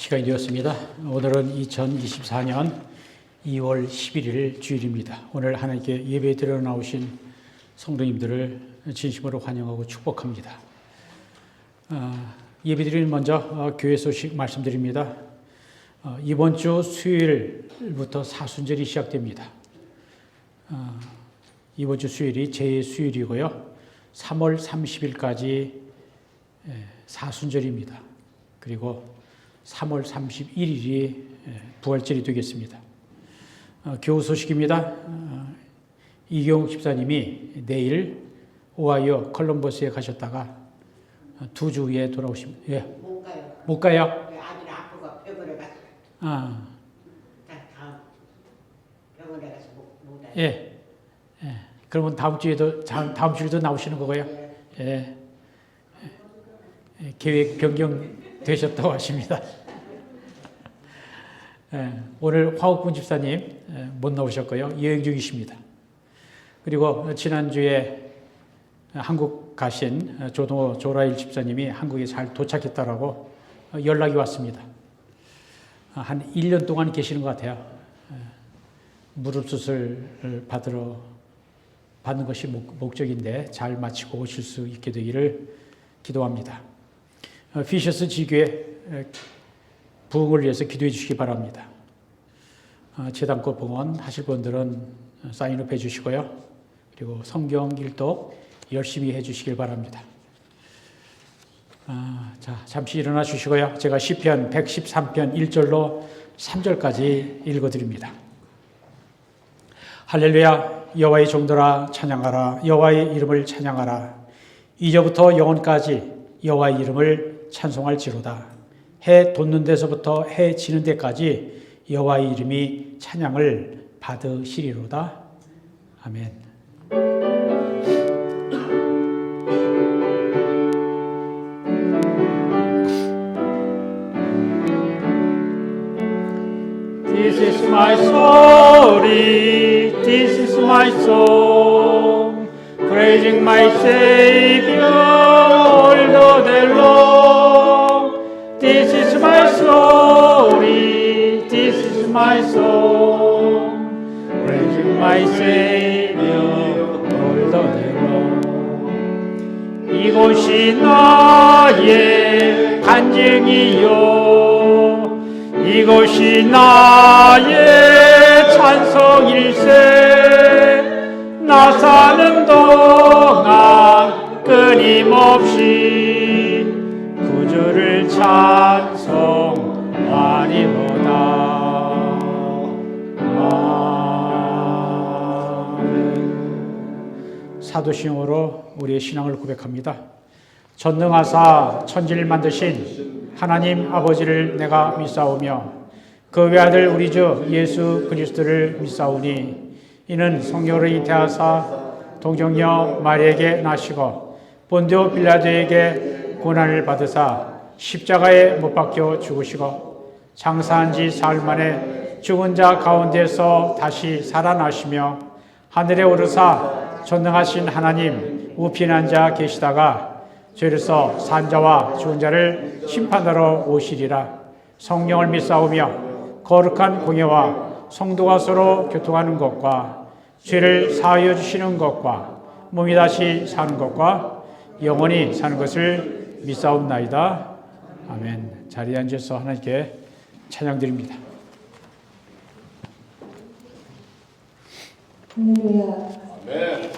시간이 되었습니다. 오늘은 2024년 2월 11일 주일입니다. 오늘 하나님께 예배 드려 나오신 성도님들을 진심으로 환영하고 축복합니다. 예배 드리는 먼저 교회 소식 말씀드립니다. 이번 주 수요일부터 사순절이 시작됩니다. 이번 주 수요일이 제 수요일이고요. 3월 30일까지 사순절입니다. 그리고 3월 31일이 부활절이 되겠습니다. 교우 소식입니다. 이경욱 집사님이 내일 오하이오 컬럼버스에 가셨다가 2주 후에 돌아오십니다. 예. 못 가요. 못 가요? 아들 아프고 병원에 가서. 다음 병원에 가서 못 와요. 예. 예. 그러면 다음 주에도 나오시는 거고요. 예. 계획 변경 되셨다고 하십니다. 오늘 화옥분 집사님 못 나오셨고요. 여행 중이십니다. 그리고 지난주에 한국 가신 조동호 조라일 집사님이 한국에 잘 도착했다라고 연락이 왔습니다. 한 1년 동안 계시는 것 같아요. 무릎 수술을 받는 것이 목적인데 잘 마치고 오실 수 있게 되기를 기도합니다. 피셔스 지교회 부흥을 위해서 기도해 주시기 바랍니다. 재단꽃 봉헌 하실 분들은 사인업 해 주시고요. 그리고 성경 일독 열심히 해 주시길 바랍니다. 자, 잠시 일어나 주시고요. 제가 시편 113편 1절로 3절까지 읽어드립니다. 할렐루야, 여호와의 종들아 찬양하라. 여호와의 이름을 찬양하라. 이제부터 영원까지 여호와의 이름을 찬송할지로다. 해 돋는 데서부터 해 지는 데까지 여호와의 이름이 찬양을 받으시리로다. 아멘. This is my story, this is my song, praising my Savior all the day long. This is my story, this is my song, praising my Savior all the day long. 이곳이 나의 간증이요, 이곳이 나의 찬송일세. 나 사는 동안 끊임없이 구주를 찬송하리로다. 아멘. 사도신앙으로 우리의 신앙을 고백합니다. 전능하사 천지를 만드신 하나님 아버지를 내가 믿사오며 그 외아들 우리 주 예수 그리스도를 믿사오니 이는 성령으로 잉태하사 동정녀 마리에게 나시고 본디오 빌라도에게 고난을 받으사 십자가에 못 박혀 죽으시고 장사한 지 사흘 만에 죽은 자 가운데서 다시 살아나시며 하늘에 오르사 전능하신 하나님 우편에 앉아 계시다가 죄로서 산 자와 죽은 자를 심판하러 오시리라. 성령을 믿사오며 거룩한 공예와 성도가 서로 교통하는 것과 죄를 사하여 주시는 것과 몸이 다시 사는 것과 영원히 사는 것을 믿사옵나이다. 아멘. 자리에 앉아서 하나님께 찬양드립니다. 할렐루야. 아멘.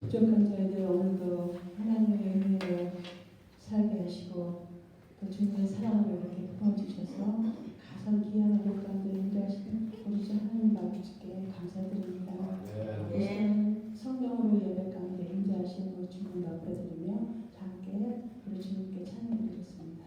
부족한 저희들 오늘도 하나님의 은혜로 살게 하시고 또 주님의 사랑을 이렇게 부어주셔서 가장 귀한 것 가운데 인도하시는 우리 주 하나님 아버지께 감사드립니다. 우선 성령으로 예배 가운데 인도하시는 우리 주님 높여드리며 함께 우리 주님께 찬양드리겠습니다.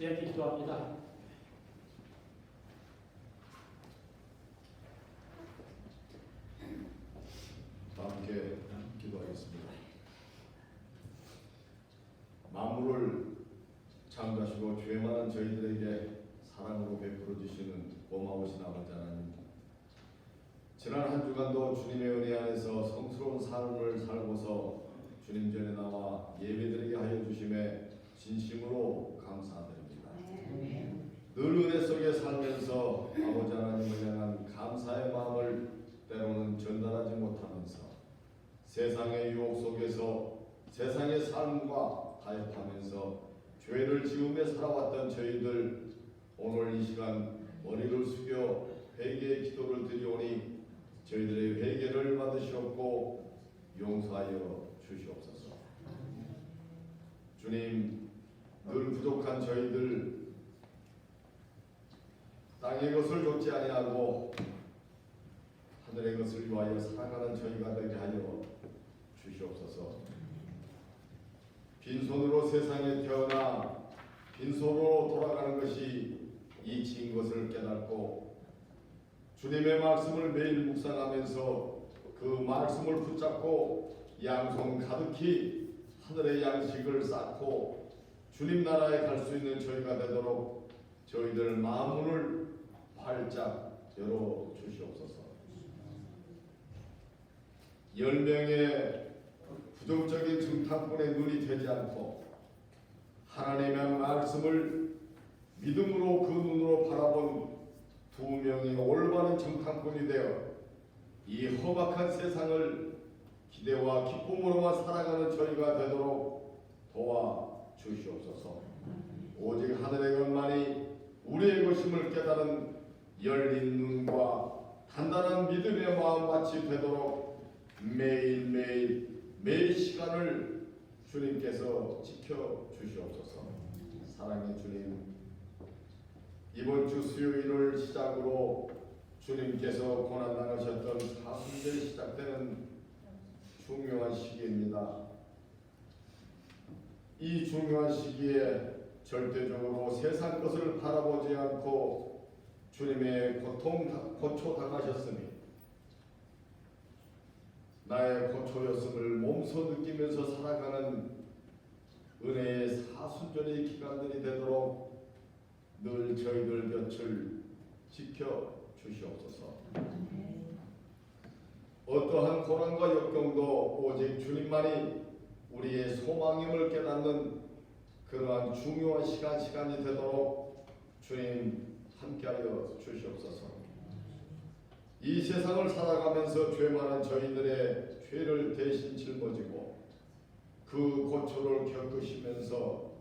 네, 기도합니다. 함께 기도하겠습니다. 만물을 창조하시고 죄 많은 저희들에게 사랑으로 베풀어 주시는 고마우신 아버지 하나님, 지난 한 주간도 주님의 은혜 안에서 성스러운 삶을 살고서 주님 전에 나와 예배드리게 하여 주심에 진심으로 감사드립니다. 늘 은혜 속에 살면서 아버지 하나님을 향한 감사의 마음을 때로는 전달하지 못하면서 세상의 유혹 속에서 세상의 삶과 타협하면서 죄를 지으며 살아왔던 저희들, 오늘 이 시간 머리를 숙여 회개의 기도를 드리오니 저희들의 회개를 받으시옵고 용서하여 주시옵소서. 주님, 늘 부족한 저희들, 땅의 것을 좇지 아니하고 하늘의 것을 위하여 살아가는 저희가 되게 하여 주시옵소서. 빈손으로 세상에 태어나 빈손으로 돌아가는 것이 이치인 것을 깨닫고 주님의 말씀을 매일 묵상하면서 그 말씀을 붙잡고 양손 가득히 하늘의 양식을 쌓고 주님 나라에 갈 수 있는 저희가 되도록 저희들 마음문을 활짝 열어 주시옵소서. 10명의 부정적인 정탐꾼의 눈이 되지 않고 하나님의 말씀을 믿음으로 그 눈으로 바라본 2명의 올바른 정탐꾼이 되어 이 험악한 세상을 기대와 기쁨으로만 살아가는 저희가 되도록 도와주시옵소서. 오직 하늘의 것만이 우리의 것임을 깨달은 열린 눈과 단단한 믿음의 마음같이 되도록 매일 시간을 주님께서 지켜주시옵소서. 사랑의 주님, 이번 주 수요일을 시작으로 주님께서 고난당하셨던 사순절 시작되는 중요한 시기입니다. 이 중요한 시기에 절대적으로 세상 것을 바라보지 않고 주님의 고초 당하셨으니 나의 고초였음을 몸소 느끼면서 살아가는 은혜의 사순절의 기간들이 되도록 늘 저희들 곁을 지켜주시옵소서. 어떠한 고난과 역경도 오직 주님만이 우리의 소망임을 깨닫는 그러한 중요한 시간이 되도록 주님 함께하여 주시옵소서. 이 세상을 살아가면서 죄 많은 저희들의 죄를 대신 짊어지고 그 고초를 겪으시면서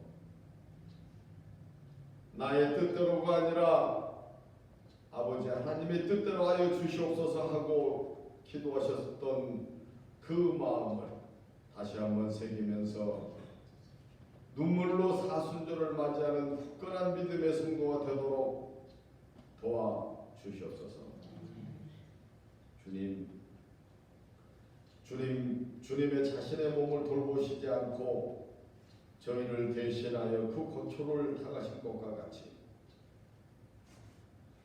나의 뜻대로가 아니라 아버지 하나님의 뜻대로 하여 주시옵소서 하고 기도하셨던 그 마음을 다시 한번 새기면서 눈물로 사순절을 맞이하는 굳건한 믿음의 성도가 되도록 도와주시옵소서. 주님의 자신의 몸을 돌보시지 않고 저희를 대신하여 그 고초를 당하신 것과 같이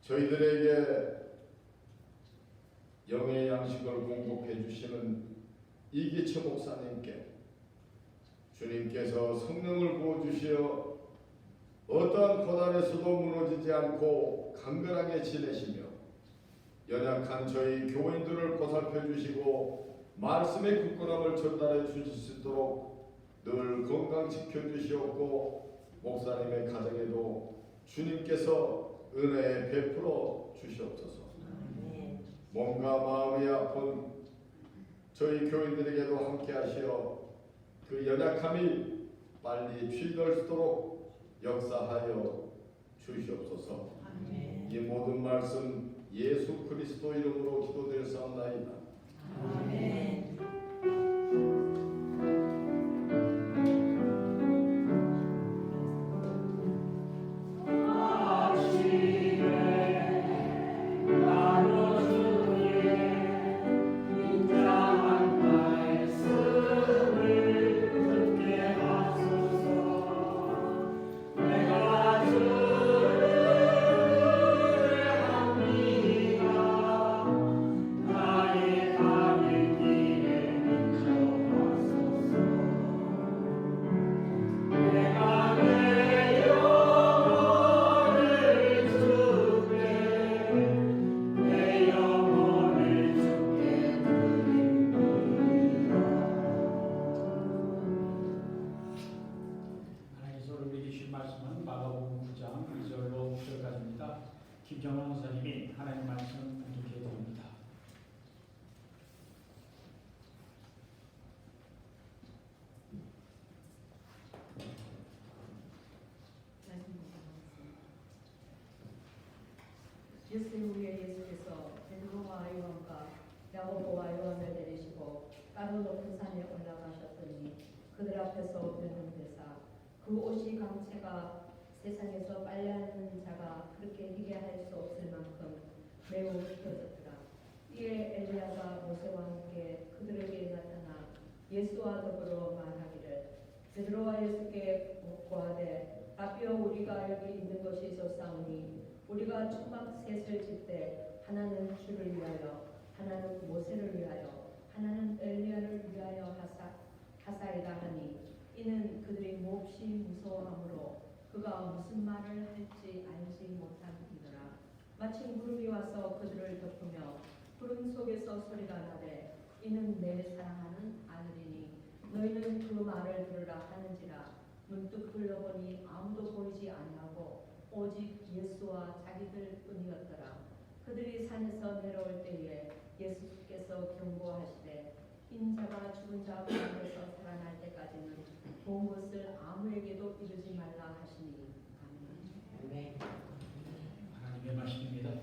저희들에게 영의 양식을 공급해 주시는 이기철 목사님께 주님께서 성령을 부어주시어 어떠한 고난에서도 무너지지 않고 강건하게 지내시며 연약한 저희 교인들을 보살펴 주시고 말씀의 굳건함을 전달해 주실 수 있도록 늘 건강 지켜주시옵고 목사님의 가정에도 주님께서 은혜 베풀어 주시옵소서. 몸과 마음이 아픈 저희 교인들에게도 함께 하시어 그 연약함이 빨리 치유될 역사하여 주시옵소서. 이 모든 말씀 예수 그리스도 이름으로 기도드렸사옵나이다. 아멘. 내가 일세 후에 예수께서 베드로와 요한과 야고보와 요한을 내리시고 따로 높은 산에 올라가셨더니 그들 앞에서 변론되사 그 옷이 강체가 세상에서 빨래하는 자가 그렇게 희게 할 수 없을 만큼 매우 휘어졌더라. 이에 엘리야가 모세와 함께 그들에게 나타나 예수와 더불어 말하기를 베드로와 예수께 고하되 라비여 우리가 여기 있는 것이 좋사오니 우리가 초막 셋을 질 때 하나는 주를 위하여 하나는 모세를 위하여 하나는 엘리야를 위하여 하사이다 하니 이는 그들이 몹시 무서워하므로 그가 무슨 말을 할지 알지 못함이더라. 마침 구름이 와서 그들을 덮으며 구름 속에서 소리가 나되 이는 내 사랑하는 아들이니 너희는 그 말을 들으라 하는지라. 문득 둘러보니 아무도 보이지 아니하고 오직 예수와 자기들 뿐이었더라. 그들이 산에서 내려올 때에 예수께서 경고하시되 인자가 죽은 자 가운데서 살아날 때까지는 본 것을 아무에게도 이르지 말라 하시니. 아멘. 네. 하나님의 말씀입니다. 아멘.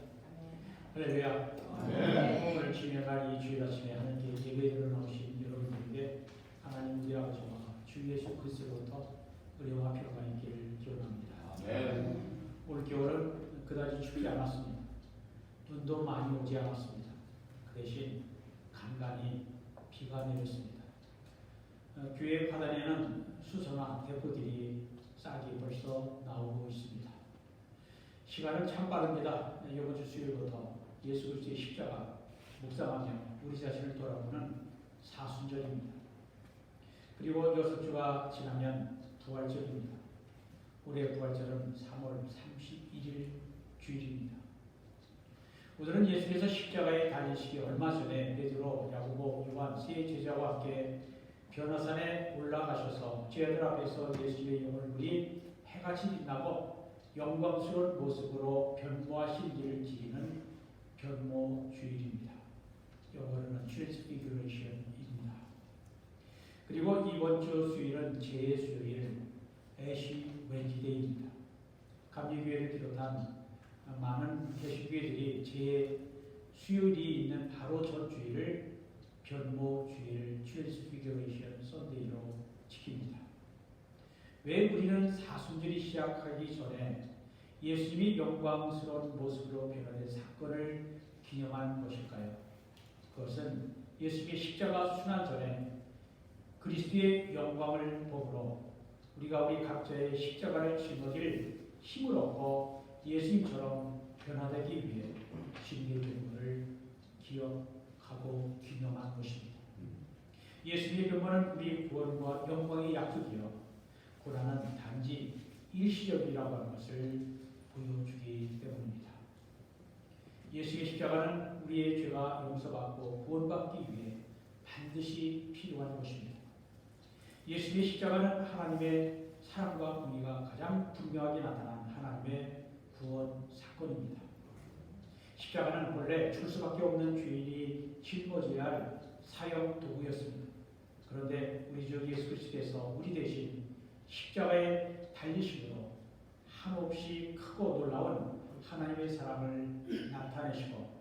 할렐루야. 네. 오늘 주님의 날 이 주일 아침에 하나님께 예배를 나오신 여러분들에게 하나님 우리 아버지와 주 예수 그리스도로부터 은혜와 평화가 있기를 기원합니다. 올 겨울은 그다지 춥지 않았습니다. 눈도 많이 오지 않았습니다. 그 대신 간간히 비가 내렸습니다. 교회 바다에는 수소나 대포들이 싹이 벌써 나오고 있습니다. 시간은 참 빠릅니다. 이번 주 수요일부터 예수 그리스도의 십자가 묵상하며 우리 자신을 돌아보는 사순절입니다. 그리고 6주가 지나면 부활절입니다. 올해 부활절은 3월 31일 주일입니다. 오늘은 예수께서 십자가에 달리시기 얼마 전에 베드로, 야고보, 요한 세 제자와 함께 변화산에 올라가셔서 죄들 앞에서 예수의 얼굴이 해같이 빛나고 영광스러운 모습으로 변모하신 일을 지키는 변모주일입니다. 영어로는 트랜스피규레이션입니다. 그리고 이번 주 수요일은 제 수요일 애쉬 웬지데이입니다. 감리교회를 비롯한 많은 개신교회들이 제 수요일이 있는 바로 전 주일을 변모주일 트랜스피규레이션 선데이로 지킵니다. 왜 우리는 사순절이 시작하기 전에 예수님이 영광스러운 모습으로 변화된 사건을 기념하는 것일까요? 그것은 예수님의 십자가 순환 전에 그리스도의 영광을 보므로 우리가 우리 각자의 십자가를 짊어질 힘을 얻고 예수님처럼 변화되기 위해 진리의 변모를 기억하고 기념한 것입니다. 예수님의 변모는 우리 구원과 영광의 약속이요 고난은 단지 일시적이라고 하는 것을 보여주기 때문입니다. 예수의 십자가는 우리의 죄가 용서받고 구원받기 위해 반드시 필요한 것입니다. 예수의 십자가는 하나님의 사랑과 공의가 가장 분명하게 나타난 하나님의 구원 사건입니다. 십자가는 원래 줄 수밖에 없는 죄인이 짊어져야 할 사형 도구였습니다. 그런데 우리 주 예수 그리스도께서 우리 대신 십자가에 달리심으로 한없이 크고 놀라운 하나님의 사랑을 나타내시고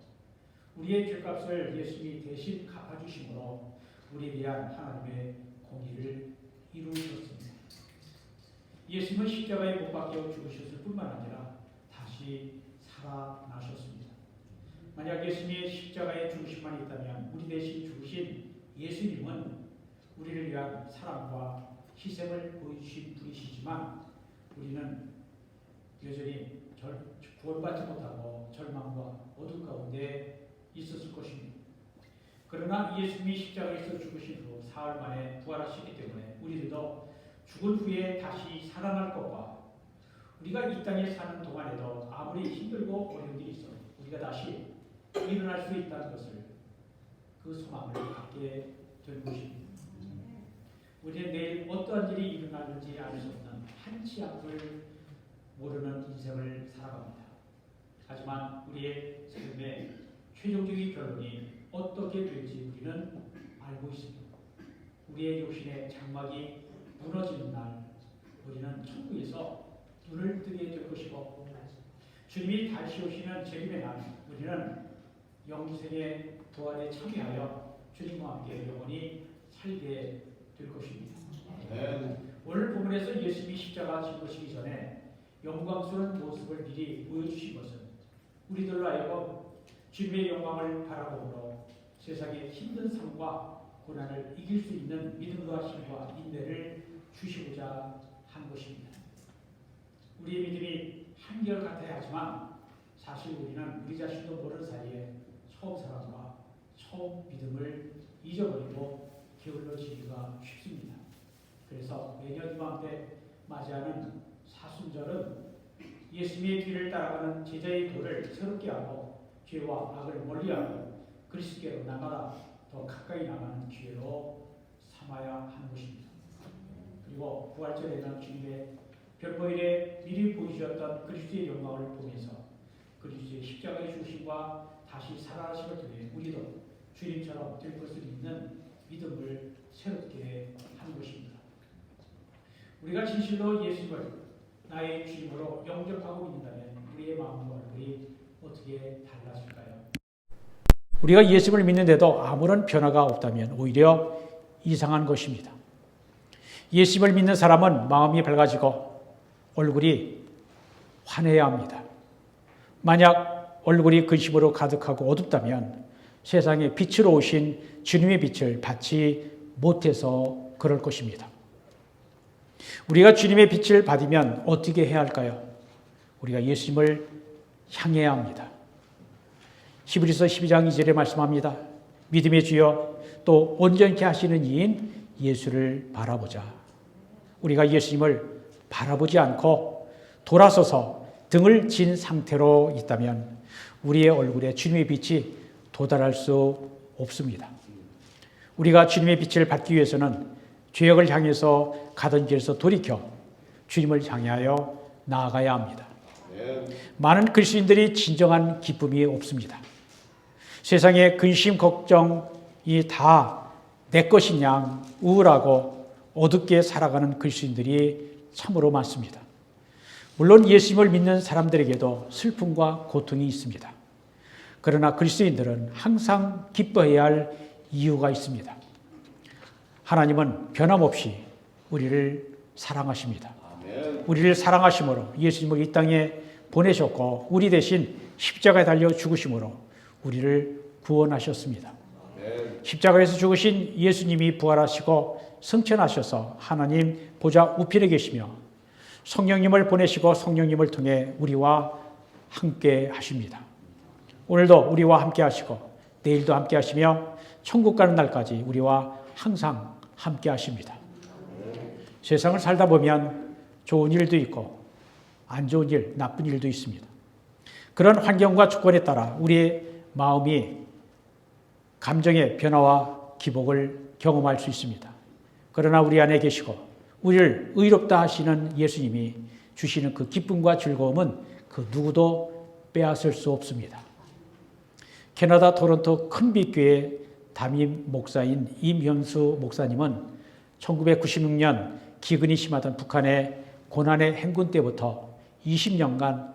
우리의 죄값을 예수님이 대신 갚아주심으로 우리에 대한 하나님의 공의를 이루셨습니다. 예수님은 십자가에 못 박혀 죽으셨을 뿐만 아니라 다시 살아나셨습니다. 만약 예수님의 십자가의 죽으심만 있다면 우리 대신 죽으신 예수님은 우리를 위한 사랑과 희생을 보여주신 분이시지만 우리는 여전히 구원받지 못하고 절망과 어둠 가운데 있었을 것입니다. 그러나 예수님이 십자가에서 죽으신 후 사흘 만에 부활하시기 때문에 우리들도 죽은 후에 다시 살아날 것과 우리가 이 땅에 사는 동안에도 아무리 힘들고 어려운 일이 있어도 우리가 다시 일어날 수 있다는 것을 그 소망을 갖게 된 것입니다. 우리는 내일 어떠한 일이 일어나는지 알 수 없는 한치 앞을 모르는 인생을 살아갑니다. 하지만 우리의 삶의 최종적인 결론이 어떻게 될지 우리는 알고 있습니다. 우리의 육신의 장막이 무너지는 날 우리는 천국에서 눈을 뜨게 될 것이고 주님이 다시 오시는 재림의 날 우리는 영생의 부활에 참여하여 주님과 함께 영원히 살게 될 것입니다. 오늘 본문에서 예수님이 십자가 짊어지기 전에 영광스러운 모습을 미리 보여주신 것은 우리들로 하여금 주님의 영광을 바라보므로 세상의 힘든 삶과 고난을 이길 수 있는 믿음과 힘과 인내를 주시고자 한 것입니다. 우리의 믿음이 한결같아야 하지만 사실 우리는 우리 자신도 모르는 사이에 처음 사랑과 처음 믿음을 잊어버리고 게을러지기가 쉽습니다. 그래서 매년 이맘때 맞이하는 사순절은 예수님의 뒤를 따라가는 제자의 도를 새롭게 하고 죄와 악을 멀리하고 그리스도께로 나가라 더 가까이 나가는 기회로 삼아야 하는 것입니다. 그리고 부활절에는 주님의 별보일에 미리 보여주셨던 그리스도의 영광을 보면서 그리스도의 십자가의 죽으심과 다시 살아나심을 통해 우리도 주님처럼 될 것을 믿는 믿음을 새롭게 하는 것입니다. 우리가 진실로 예수님을 나의 주님으로 영접하고 믿는다면 우리의 마음과 얼굴이 어떻게 달라질까요? 우리가 예수님을 믿는데도 아무런 변화가 없다면 오히려 이상한 것입니다. 예수님을 믿는 사람은 마음이 밝아지고 얼굴이 환해야 합니다. 만약 얼굴이 근심으로 가득하고 어둡다면 세상에 빛으로 오신 주님의 빛을 받지 못해서 그럴 것입니다. 우리가 주님의 빛을 받으면 어떻게 해야 할까요? 우리가 예수님을 향해야 합니다. 히브리서 12장 2절에 말씀합니다. 믿음의 주여 또 온전케 하시는 이인 예수를 바라보자. 우리가 예수님을 바라보지 않고 돌아서서 등을 진 상태로 있다면 우리의 얼굴에 주님의 빛이 도달할 수 없습니다. 우리가 주님의 빛을 받기 위해서는 죄악을 향해서 가던 길에서 돌이켜 주님을 향하여 나아가야 합니다. 많은 그리스도인들이 진정한 기쁨이 없습니다. 세상의 근심, 걱정이 다 내 것인 양 우울하고 어둡게 살아가는 그리스도인들이 참으로 많습니다. 물론 예수님을 믿는 사람들에게도 슬픔과 고통이 있습니다. 그러나 그리스도인들은 항상 기뻐해야 할 이유가 있습니다. 하나님은 변함없이 우리를 사랑하십니다. 우리를 사랑하심으로 예수님을 이 땅에 보내셨고 우리 대신 십자가에 달려 죽으심으로 우리를 구원하셨습니다. 십자가에서 죽으신 예수님이 부활하시고 승천하셔서 하나님 보좌 우편에 계시며 성령님을 보내시고 성령님을 통해 우리와 함께 하십니다. 오늘도 우리와 함께 하시고 내일도 함께 하시며 천국 가는 날까지 우리와 항상 함께 하십니다. 세상을 살다 보면 좋은 일도 있고 안 좋은 일, 나쁜 일도 있습니다. 그런 환경과 조건에 따라 우리의 마음이 감정의 변화와 기복을 경험할 수 있습니다. 그러나 우리 안에 계시고 우리를 의롭다 하시는 예수님이 주시는 그 기쁨과 즐거움은 그 누구도 빼앗을 수 없습니다. 캐나다 토론토 큰빛교회 담임 목사인 임현수 목사님은 1996년 기근이 심하던 북한의 고난의 행군 때부터 20년간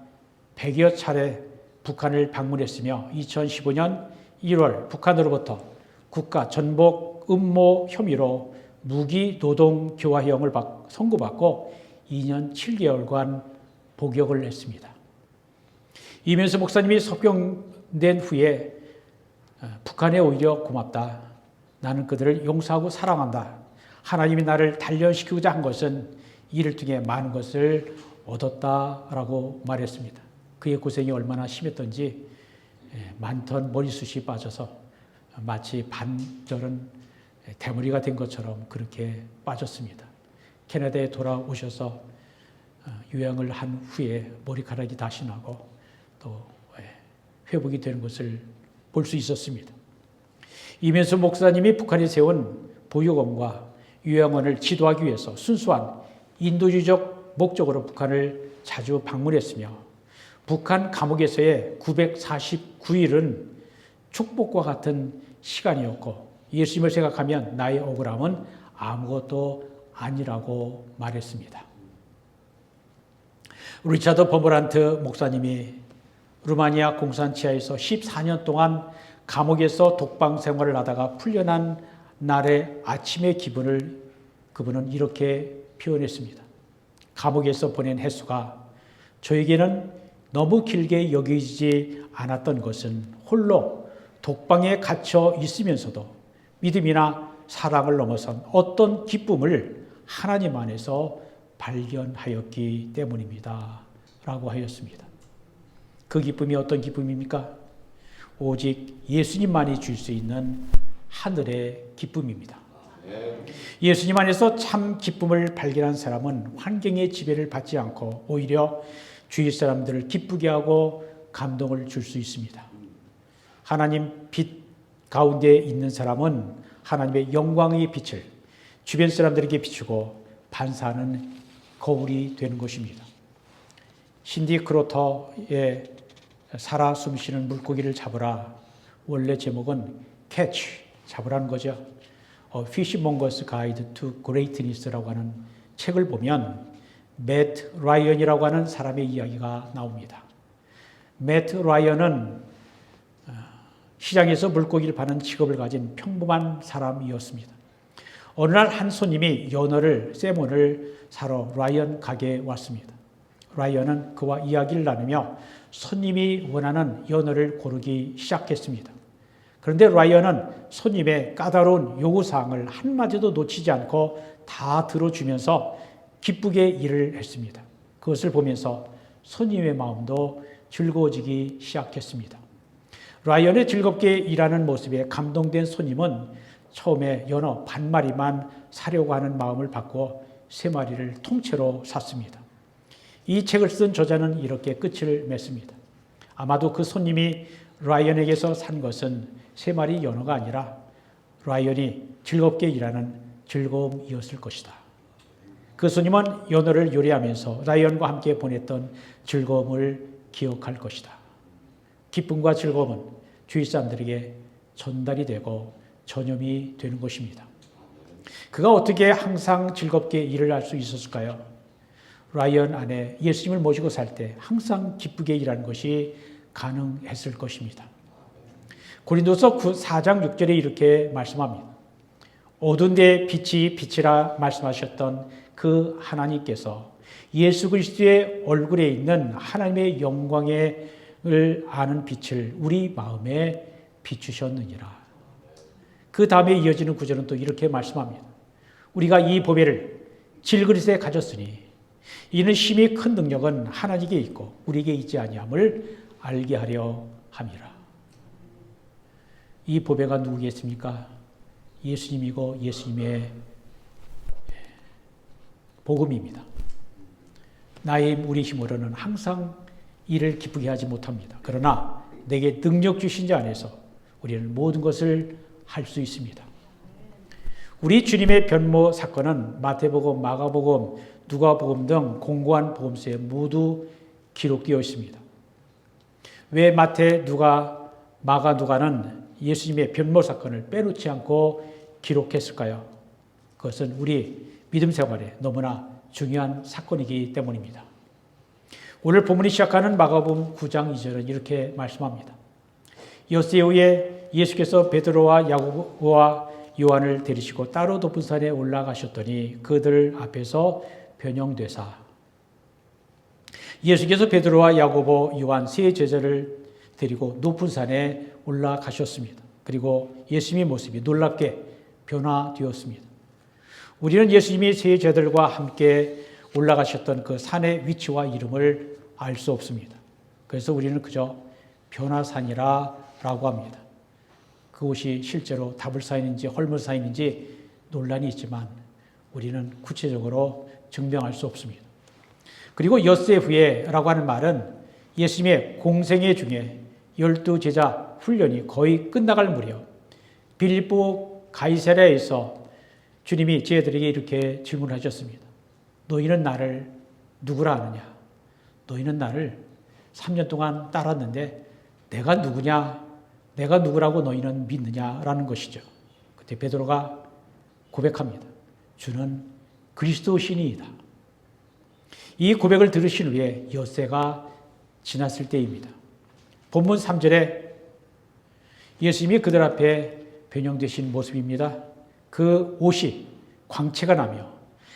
100여 차례 북한을 방문했으며 2015년 1월 북한으로부터 국가 전복 음모 혐의로 무기 노동 교화형을 선고받고 2년 7개월간 복역을 했습니다. 이면수 목사님이 석병된 후에 북한에 오히려 고맙다. 나는 그들을 용서하고 사랑한다. 하나님이 나를 단련시키고자 한 것은 이를 통해 많은 것을 얻었다라고 말했습니다. 그의 고생이 얼마나 심했던지 많던 머리숱이 빠져서 마치 반절은 대머리가 된 것처럼 그렇게 빠졌습니다. 캐나다에 돌아오셔서 요양을 한 후에 머리카락이 다시 나고 또 회복이 되는 것을 볼 수 있었습니다. 이면수 목사님이 북한에 세운 보육원과 요양원을 지도하기 위해서 순수한 인도주의적 목적으로 북한을 자주 방문했으며 북한 감옥에서의 949일은 축복과 같은 시간이었고 예수님을 생각하면 나의 억울함은 아무것도 아니라고 말했습니다. 리차드 버머란트 목사님이 루마니아 공산치하에서 14년 동안 감옥에서 독방 생활을 하다가 풀려난 날의 아침의 기분을 그분은 이렇게 표현했습니다. 감옥에서 보낸 횟수가 저에게는 너무 길게 여기지 않았던 것은 홀로 독방에 갇혀 있으면서도 믿음이나 사랑을 넘어선 어떤 기쁨을 하나님 안에서 발견하였기 때문입니다. 라고 하였습니다. 그 기쁨이 어떤 기쁨입니까? 오직 예수님만이 줄 수 있는 하늘의 기쁨입니다. 예수님 안에서 참 기쁨을 발견한 사람은 환경의 지배를 받지 않고 오히려 주위 사람들을 기쁘게 하고 감동을 줄 수 있습니다. 하나님 빛 가운데 있는 사람은 하나님의 영광의 빛을 주변 사람들에게 비추고 반사하는 거울이 되는 것입니다. 신디 크로터의 살아 숨쉬는 물고기를 잡으라. 원래 제목은 캐치, 잡으라는 거죠. 피시몽거스 가이드 투 그레이트니스라고 하는 책을 보면 매트 라이언이라고 하는 사람의 이야기가 나옵니다. 매트 라이언은 시장에서 물고기를 파는 직업을 가진 평범한 사람이었습니다. 어느 날 한 손님이 연어를, 세몬을 사러 라이언 가게에 왔습니다. 라이언은 그와 이야기를 나누며 손님이 원하는 연어를 고르기 시작했습니다. 그런데 라이언은 손님의 까다로운 요구사항을 한마디도 놓치지 않고 다 들어주면서 기쁘게 일을 했습니다. 그것을 보면서 손님의 마음도 즐거워지기 시작했습니다. 라이언의 즐겁게 일하는 모습에 감동된 손님은 처음에 연어 반마리만 사려고 하는 마음을 바꿔 3마리를 통째로 샀습니다. 이 책을 쓴 저자는 이렇게 끝을 맺습니다. 아마도 그 손님이 라이언에게서 산 것은 3마리 연어가 아니라 라이언이 즐겁게 일하는 즐거움이었을 것이다. 그 손님은 연어를 요리하면서 라이언과 함께 보냈던 즐거움을 기억할 것이다. 기쁨과 즐거움은 주위 사람들에게 전달이 되고 전염이 되는 것입니다. 그가 어떻게 항상 즐겁게 일을 할 수 있었을까요? 라이언 안에 예수님을 모시고 살 때 항상 기쁘게 일하는 것이 가능했을 것입니다. 고린도서 4장 6절에 이렇게 말씀합니다. 어두운 데 빛이 빛이라 말씀하셨던 그 하나님께서 예수 그리스도의 얼굴에 있는 하나님의 영광을 아는 빛을 우리 마음에 비추셨느니라. 그 다음에 이어지는 구절은 또 이렇게 말씀합니다. 우리가 이 보배를 질그릇에 가졌으니 이는 심히 큰 능력은 하나님께 있고 우리에게 있지 아니함을 알게 하려 함이라. 이 보배가 누구겠습니까? 예수님이고 예수님의 복음입니다. 나의 우리 힘으로는 항상 이를 기쁘게 하지 못합니다. 그러나 내게 능력 주신 자 안에서 우리는 모든 것을 할 수 있습니다. 우리 주님의 변모 사건은 마태복음, 마가복음, 누가복음 등 공고한 복음서에 모두 기록되어 있습니다. 왜 마태, 누가, 마가, 누가는 예수님의 변모 사건을 빼놓지 않고 기록했을까요? 그것은 우리 믿음 생활에 너무나 중요한 사건이기 때문입니다. 오늘 본문이 시작하는 마가복음 9장 2절은 이렇게 말씀합니다. 엿새 후에 예수께서 베드로와 야고보와 요한을 데리시고 따로 높은 산에 올라가셨더니 그들 앞에서 변형되사 예수께서 베드로와 야고보, 요한 세 제자를 데리고 높은 산에 올라가셨습니다. 그리고 예수님의 모습이 놀랍게 변화되었습니다. 우리는 예수님이 세 제자들과 함께 올라가셨던 그 산의 위치와 이름을 알 수 없습니다. 그래서 우리는 그저 변화산이라고 합니다. 그곳이 실제로 다불산인지 헐문산인지 논란이 있지만 우리는 구체적으로 증명할 수 없습니다. 그리고 엿새 후에라고 하는 말은 예수님의 공생애 중에 12제자 훈련이 거의 끝나갈 무렵 빌립보 가이사랴에서 주님이 제자들에게 이렇게 질문하셨습니다. 너희는 나를 누구라 하느냐? 너희는 나를 3년 동안 따랐는데 내가 누구냐? 내가 누구라고 너희는 믿느냐라는 것이죠. 그때 베드로가 고백합니다. 주는 그리스도시니이다. 이 고백을 들으신 후에 엿새가 지났을 때입니다. 본문 3절에 예수님이 그들 앞에 변형되신 모습입니다. 그 옷이 광채가 나며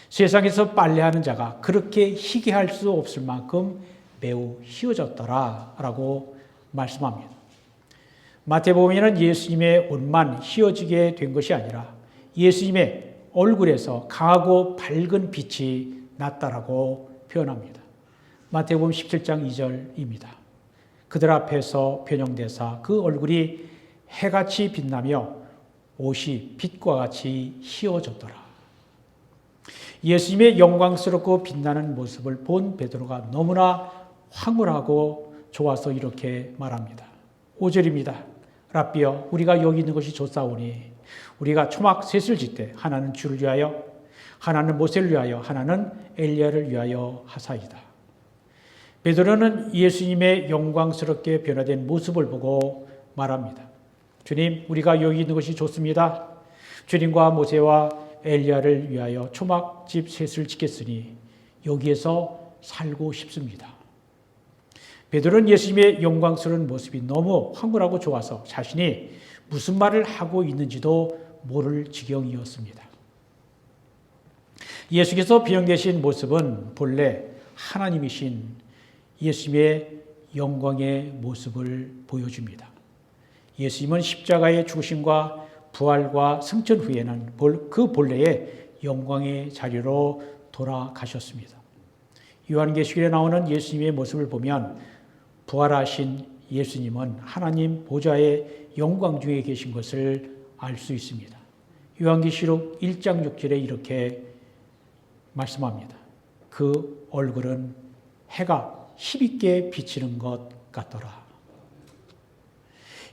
세상에서 빨래하는 자가 그렇게 희게 할 수 없을 만큼 매우 희어졌더라라고 말씀합니다. 마태복음에는 예수님의 옷만 희어지게 된 것이 아니라 예수님의 얼굴에서 강하고 밝은 빛이 났다라고 표현합니다. 마태복음 17장 2절입니다. 그들 앞에서 변형되사 그 얼굴이 해같이 빛나며 옷이 빛과 같이 희어졌더라. 예수님의 영광스럽고 빛나는 모습을 본 베드로가 너무나 황홀하고 좋아서 이렇게 말합니다. 5절입니다. 랍비여, 우리가 여기 있는 것이 좋사오니 우리가 초막 셋을 짓되 하나는 주를 위하여, 하나는 모세를 위하여, 하나는 엘리야를 위하여 하사이다. 베드로는 예수님의 영광스럽게 변화된 모습을 보고 말합니다. 주님, 우리가 여기 있는 것이 좋습니다. 주님과 모세와 엘리야를 위하여 초막집 셋을 짓겠으니 여기에서 살고 싶습니다. 베드로는 예수님의 영광스러운 모습이 너무 황홀하고 좋아서 자신이 무슨 말을 하고 있는지도 모를 지경이었습니다. 예수께서 변형되신 모습은 본래 하나님이신 예수님의 영광의 모습을 보여줍니다. 예수님은 십자가의 죽으심과 부활과 승천 후에는 그 본래의 영광의 자리로 돌아가셨습니다. 요한계시록에 나오는 예수님의 모습을 보면 부활하신 예수님은 하나님 보좌의 영광 중에 계신 것을 알 수 있습니다. 요한계시록 1장 6절에 이렇게 말씀합니다. 그 얼굴은 해가 힘있게 비치는 것 같더라.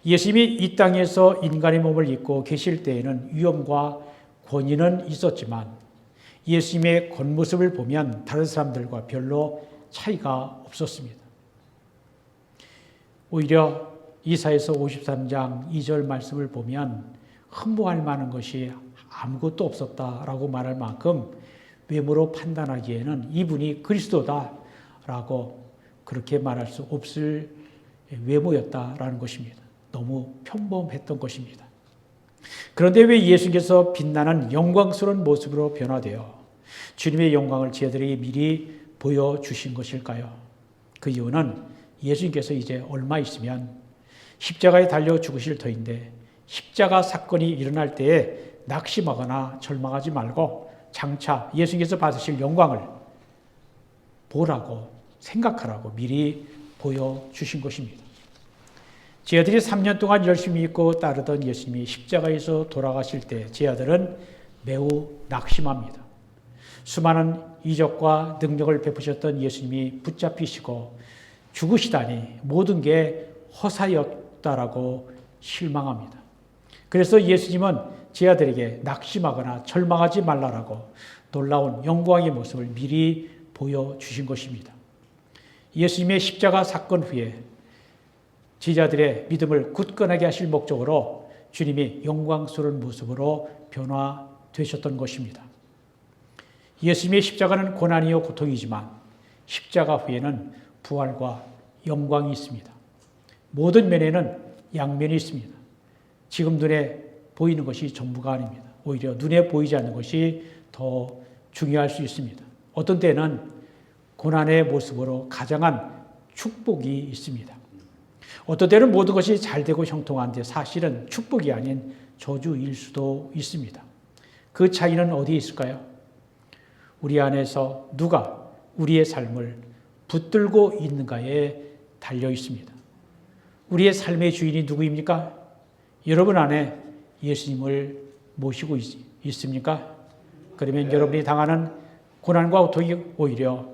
예수님이 이 땅에서 인간의 몸을 입고 계실 때에는 위엄과 권위는 있었지만 예수님의 겉모습을 보면 다른 사람들과 별로 차이가 없었습니다. 오히려 이사야서 53장 2절 말씀을 보면 흠모할 만한 것이 아무것도 없었다라고 말할 만큼 외모로 판단하기에는 이분이 그리스도다라고 그렇게 말할 수 없을 외모였다라는 것입니다. 너무 평범했던 것입니다. 그런데 왜 예수께서 빛나는 영광스러운 모습으로 변화되어 주님의 영광을 제자들에게 미리 보여주신 것일까요? 그 이유는 예수님께서 이제 얼마 있으면 십자가에 달려 죽으실 터인데 십자가 사건이 일어날 때에 낙심하거나 절망하지 말고 장차 예수님께서 받으실 영광을 보라고 생각하라고 미리 보여주신 것입니다. 제자들이 3년 동안 열심히 믿고 따르던 예수님이 십자가에서 돌아가실 때 제자들은 매우 낙심합니다. 수많은 이적과 능력을 베푸셨던 예수님이 붙잡히시고 죽으시다니 모든 게 허사였다라고 실망합니다. 그래서 예수님은 제자들에게 낙심하거나 절망하지 말라라고 놀라운 영광의 모습을 미리 보여주신 것입니다. 예수님의 십자가 사건 후에 제자들의 믿음을 굳건하게 하실 목적으로 주님이 영광스러운 모습으로 변화되셨던 것입니다. 예수님의 십자가는 고난이요 고통이지만 십자가 후에는 부활과 영광이 있습니다. 모든 면에는 양면이 있습니다. 지금 눈에 보이는 것이 전부가 아닙니다. 오히려 눈에 보이지 않는 것이 더 중요할 수 있습니다. 어떤 때는 고난의 모습으로 가장한 축복이 있습니다. 어떤 때는 모든 것이 잘 되고 형통한데 사실은 축복이 아닌 저주일 수도 있습니다. 그 차이는 어디에 있을까요? 우리 안에서 누가 우리의 삶을 붙들고 있는가에 달려 있습니다. 우리의 삶의 주인이 누구입니까? 여러분 안에 예수님을 모시고 있습니까? 그러면 여러분이 당하는 고난과 고통이 오히려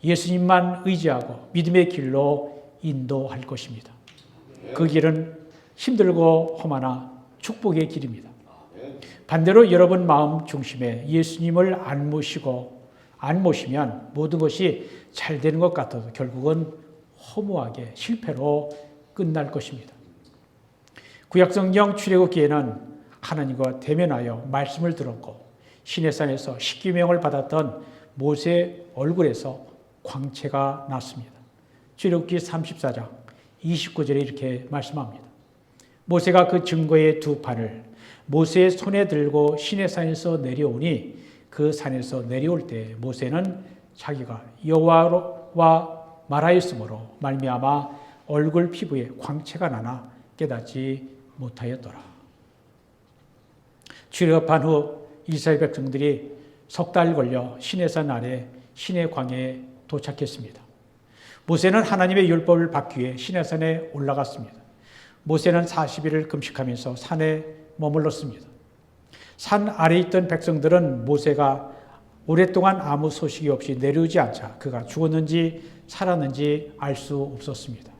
예수님만 의지하고 믿음의 길로 인도할 것입니다. 그 길은 힘들고 험하나 축복의 길입니다. 반대로 여러분 마음 중심에 예수님을 안 모시면 모든 것이 잘 되는 것 같아도 결국은 허무하게 실패로 끝날 것입니다. 구약성경 출애굽기에는 하나님과 대면하여 말씀을 들었고 시내산에서 십계명을 받았던 모세 얼굴에서 광채가 났습니다. 출애굽기 34장 29절에 이렇게 말씀합니다. 모세가 그 증거의 두 판을 모세의 손에 들고 시내산에서 내려오니 그 산에서 내려올 때 모세는 자기가 여호와와 말하였으므로 말미암아 얼굴 피부에 광채가 나나 깨닫지 못하였더라. 출애굽한 후 이스라엘 백성들이 석 달 걸려 시내산 아래 시내광야에 도착했습니다. 모세는 하나님의 율법을 받기 위해 시내산에 올라갔습니다. 모세는 40일을 금식하면서 산에 머물렀습니다. 산 아래에 있던 백성들은 모세가 오랫동안 아무 소식이 없이 내려오지 않자 그가 죽었는지 살았는지 알 수 없었습니다.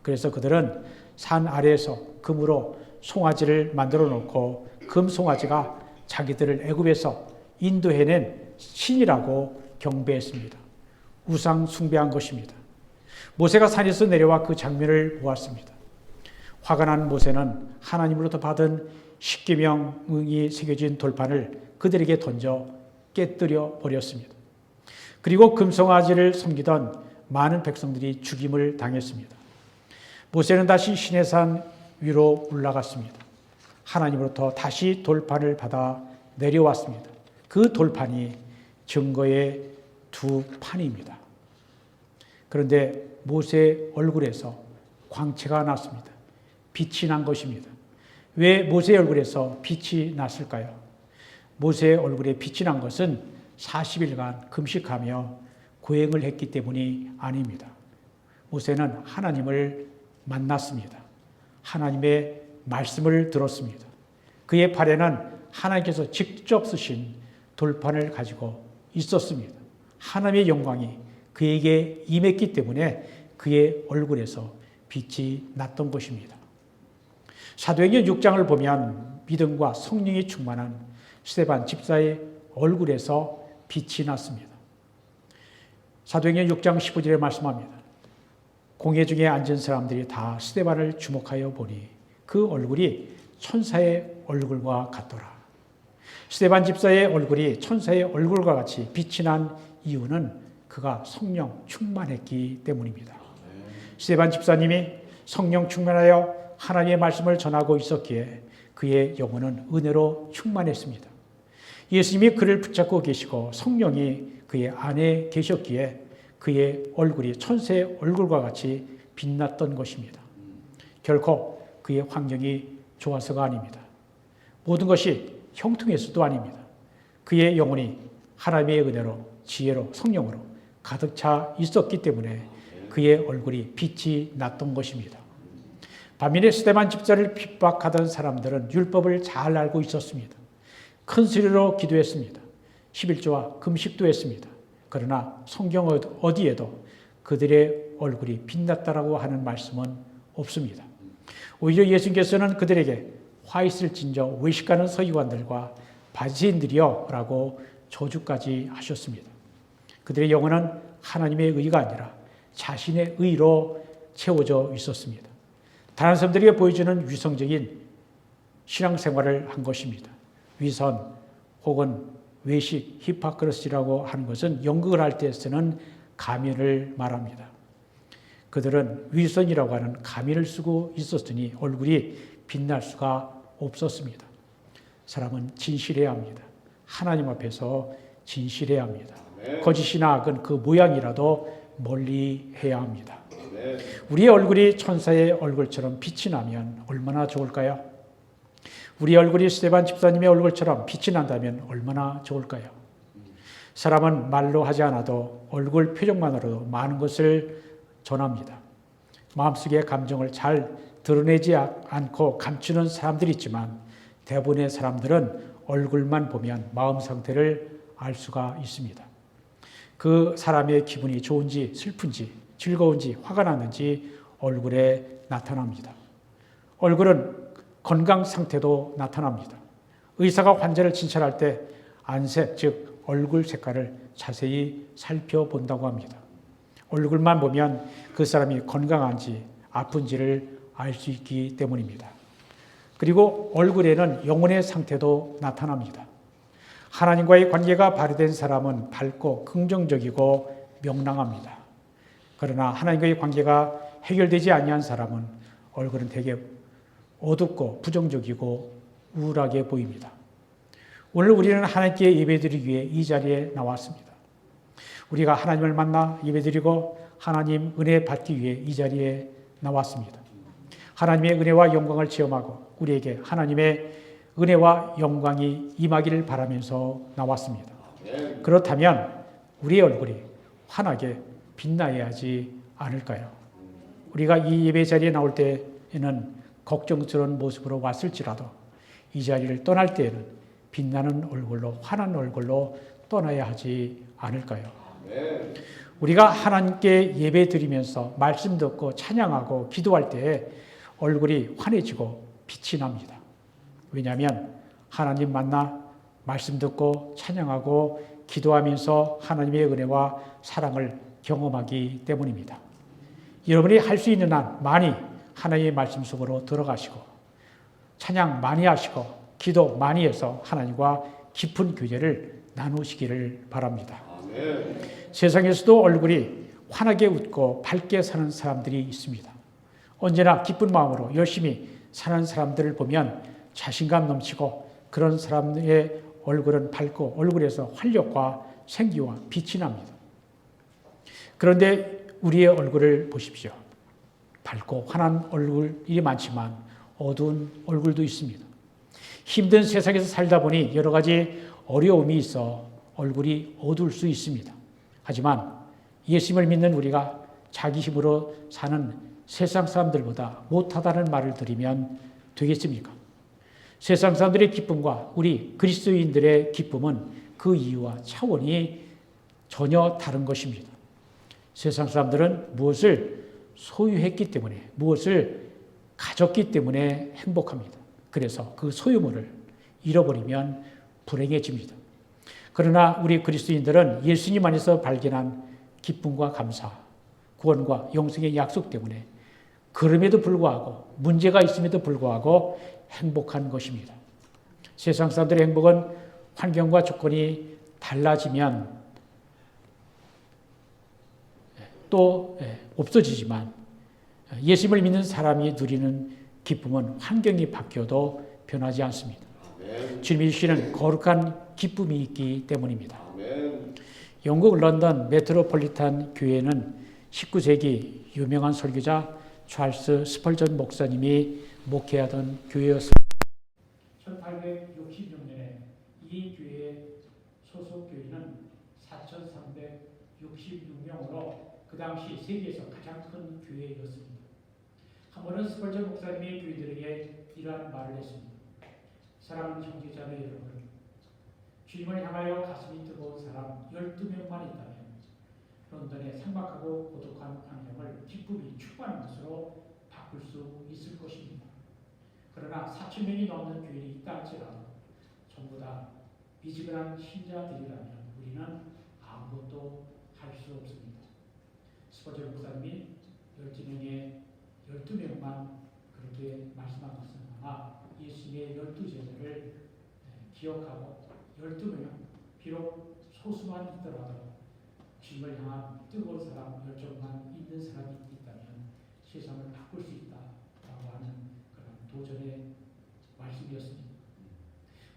그래서 그들은 산 아래에서 금으로 송아지를 만들어 놓고 금 송아지가 자기들을 애굽에서 인도해낸 신이라고 경배했습니다. 우상 숭배한 것입니다. 모세가 산에서 내려와 그 장면을 보았습니다. 화가 난 모세는 하나님으로부터 받은 십계명이 새겨진 돌판을 그들에게 던져 깨뜨려 버렸습니다. 그리고 금송아지를 섬기던 많은 백성들이 죽임을 당했습니다. 모세는 다시 시내산 위로 올라갔습니다. 하나님으로부터 다시 돌판을 받아 내려왔습니다. 그 돌판이 증거의 두 판입니다. 그런데 모세 얼굴에서 광채가 났습니다. 빛이 난 것입니다. 왜 모세 얼굴에서 빛이 났을까요? 모세 얼굴에 빛이 난 것은 40일간 금식하며 고행을 했기 때문이 아닙니다. 모세는 하나님을 만났습니다. 하나님의 말씀을 들었습니다. 그의 발에는 하나님께서 직접 쓰신 돌판을 가지고 있었습니다. 하나님의 영광이 그에게 임했기 때문에 그의 얼굴에서 빛이 났던 것입니다. 사도행전 6장을 보면 믿음과 성령이 충만한 스데반 집사의 얼굴에서 빛이 났습니다. 사도행전 6장 15절에 말씀합니다. 공회 중에 앉은 사람들이 다 스데반을 주목하여 보니 그 얼굴이 천사의 얼굴과 같더라. 스데반 집사의 얼굴이 천사의 얼굴과 같이 빛이 난 이유는 그가 성령 충만했기 때문입니다. 스데반 집사님이 성령 충만하여 하나님의 말씀을 전하고 있었기에 그의 영혼은 은혜로 충만했습니다. 예수님이 그를 붙잡고 계시고 성령이 그의 안에 계셨기에 그의 얼굴이 천사의 얼굴과 같이 빛났던 것입니다. 결코 그의 환경이 좋아서가 아닙니다. 모든 것이 형통해서도 아닙니다. 그의 영혼이 하나님의 은혜로 지혜로 성령으로 가득 차 있었기 때문에 그의 얼굴이 빛이 났던 것입니다. 반면에 스데반 집사를 핍박하던 사람들은 율법을 잘 알고 있었습니다. 큰 소리로 기도했습니다. 11조와 금식도 했습니다. 그러나 성경 어디에도 그들의 얼굴이 빛났다라고 하는 말씀은 없습니다. 오히려 예수님께서는 그들에게 화 있을진저 외식하는 서기관들과 바리새인들이여 라고 저주까지 하셨습니다. 그들의 영혼은 하나님의 의가 아니라 자신의 의로 채워져 있었습니다. 다른 사람들에게 보여주는 위성적인 신앙생활을 한 것입니다. 위선 혹은 외식, 히파크러시라고 하는 것은 연극을 할 때 쓰는 가면을 말합니다. 그들은 위선이라고 하는 가면을 쓰고 있었으니 얼굴이 빛날 수가 없었습니다. 사람은 진실해야 합니다. 하나님 앞에서 진실해야 합니다. 거짓이나 악은 그 모양이라도 멀리 해야 합니다. 우리의 얼굴이 천사의 얼굴처럼 빛이 나면 얼마나 좋을까요? 우리 얼굴이 스데반 집사님의 얼굴처럼 빛이 난다면 얼마나 좋을까요? 사람은 말로 하지 않아도 얼굴 표정만으로도 많은 것을 전합니다. 마음속의 감정을 잘 드러내지 않고 감추는 사람들이 있지만 대부분의 사람들은 얼굴만 보면 마음 상태를 알 수가 있습니다. 그 사람의 기분이 좋은지 슬픈지 즐거운지 화가 났는지 얼굴에 나타납니다. 얼굴은 건강 상태도 나타납니다. 의사가 환자를 진찰할 때 안색, 즉 얼굴 색깔을 자세히 살펴본다고 합니다. 얼굴만 보면 그 사람이 건강한지 아픈지를 알 수 있기 때문입니다. 그리고 얼굴에는 영혼의 상태도 나타납니다. 하나님과의 관계가 발휘된 사람은 밝고 긍정적이고 명랑합니다. 그러나 하나님과의 관계가 해결되지 아니한 사람은 얼굴은 되게 어둡고 부정적이고 우울하게 보입니다. 오늘 우리는 하나님께 예배드리기 위해 이 자리에 나왔습니다. 우리가 하나님을 만나 예배드리고 하나님 은혜 받기 위해 이 자리에 나왔습니다. 하나님의 은혜와 영광을 체험하고 우리에게 하나님의 은혜와 영광이 임하기를 바라면서 나왔습니다. 그렇다면 우리의 얼굴이 환하게 빛나야 하지 않을까요? 우리가 이 예배 자리에 나올 때에는 걱정스러운 모습으로 왔을지라도 이 자리를 떠날 때에는 빛나는 얼굴로, 환한 얼굴로 떠나야 하지 않을까요? 우리가 하나님께 예배 드리면서 말씀 듣고 찬양하고 기도할 때 얼굴이 환해지고 빛이 납니다. 왜냐하면 하나님 만나 말씀 듣고 찬양하고 기도하면서 하나님의 은혜와 사랑을 경험하기 때문입니다. 여러분이 할 수 있는 한 많이 하나님의 말씀 속으로 들어가시고 찬양 많이 하시고 기도 많이 해서 하나님과 깊은 교제를 나누시기를 바랍니다. 세상에서도 얼굴이 환하게 웃고 밝게 사는 사람들이 있습니다. 언제나 기쁜 마음으로 열심히 사는 사람들을 보면 자신감 넘치고 그런 사람의 얼굴은 밝고 얼굴에서 활력과 생기와 빛이 납니다. 그런데 우리의 얼굴을 보십시오. 밝고 환한 얼굴이 많지만 어두운 얼굴도 있습니다. 힘든 세상에서 살다 보니 여러 가지 어려움이 있어 얼굴이 어두울 수 있습니다. 하지만 예수님을 믿는 우리가 자기 힘으로 사는 세상 사람들보다 못하다는 말을 드리면 되겠습니까? 세상 사람들의 기쁨과 우리 그리스도인들의 기쁨은 그 이유와 차원이 전혀 다른 것입니다. 세상 사람들은 무엇을 소유했기 때문에, 무엇을 가졌기 때문에 행복합니다. 그래서 그 소유물을 잃어버리면 불행해집니다. 그러나 우리 그리스도인들은 예수님 안에서 발견한 기쁨과 감사, 구원과 영생의 약속 때문에 그럼에도 불구하고 문제가 있음에도 불구하고 행복한 것입니다. 세상 사람들의 행복은 환경과 조건이 달라지면 또 없어지지만 예수님을 믿는 사람이 누리는 기쁨은 환경이 바뀌어도 변하지 않습니다. 주님이 주시는 거룩한 기쁨이 있기 때문입니다. 영국 런던 메트로폴리탄 교회는 19세기 유명한 설교자 찰스 스펄전 목사님이 목회하던 교회였습니다. 1866년에 이 교회의 소속 교인은 4,366명으로 그 당시 세계에서 가장 큰 교회였습니다. 한 번은 스펄전 목사님이 교인들에게 이러한 말을 했습니다. 사랑하는 형제자매 여러분, 주님을 향하여 가슴이 뜨거운 사람 12명만 있다면 런던의 삭막하고 고독한 환경을 기쁨이 충만한 것으로 바꿀 수 있을 것입니다. 그러나 4,000명이 넘는 교인이 있다 할지라도 전부 다 미지근한 신자들이라면 우리는 아무것도 할 수 없습니다. 스펄전 목사님이 12명만 그렇게 말씀한 것은 아마 예수님의 12제자를 기억하고 12명, 비록 소수만 있더라도 주님을 향한 뜨거운 사랑, 열정만 있는 사람이 있다면 세상을 바꿀 수 있다라고 하는 그런 도전의 말씀이었습니다.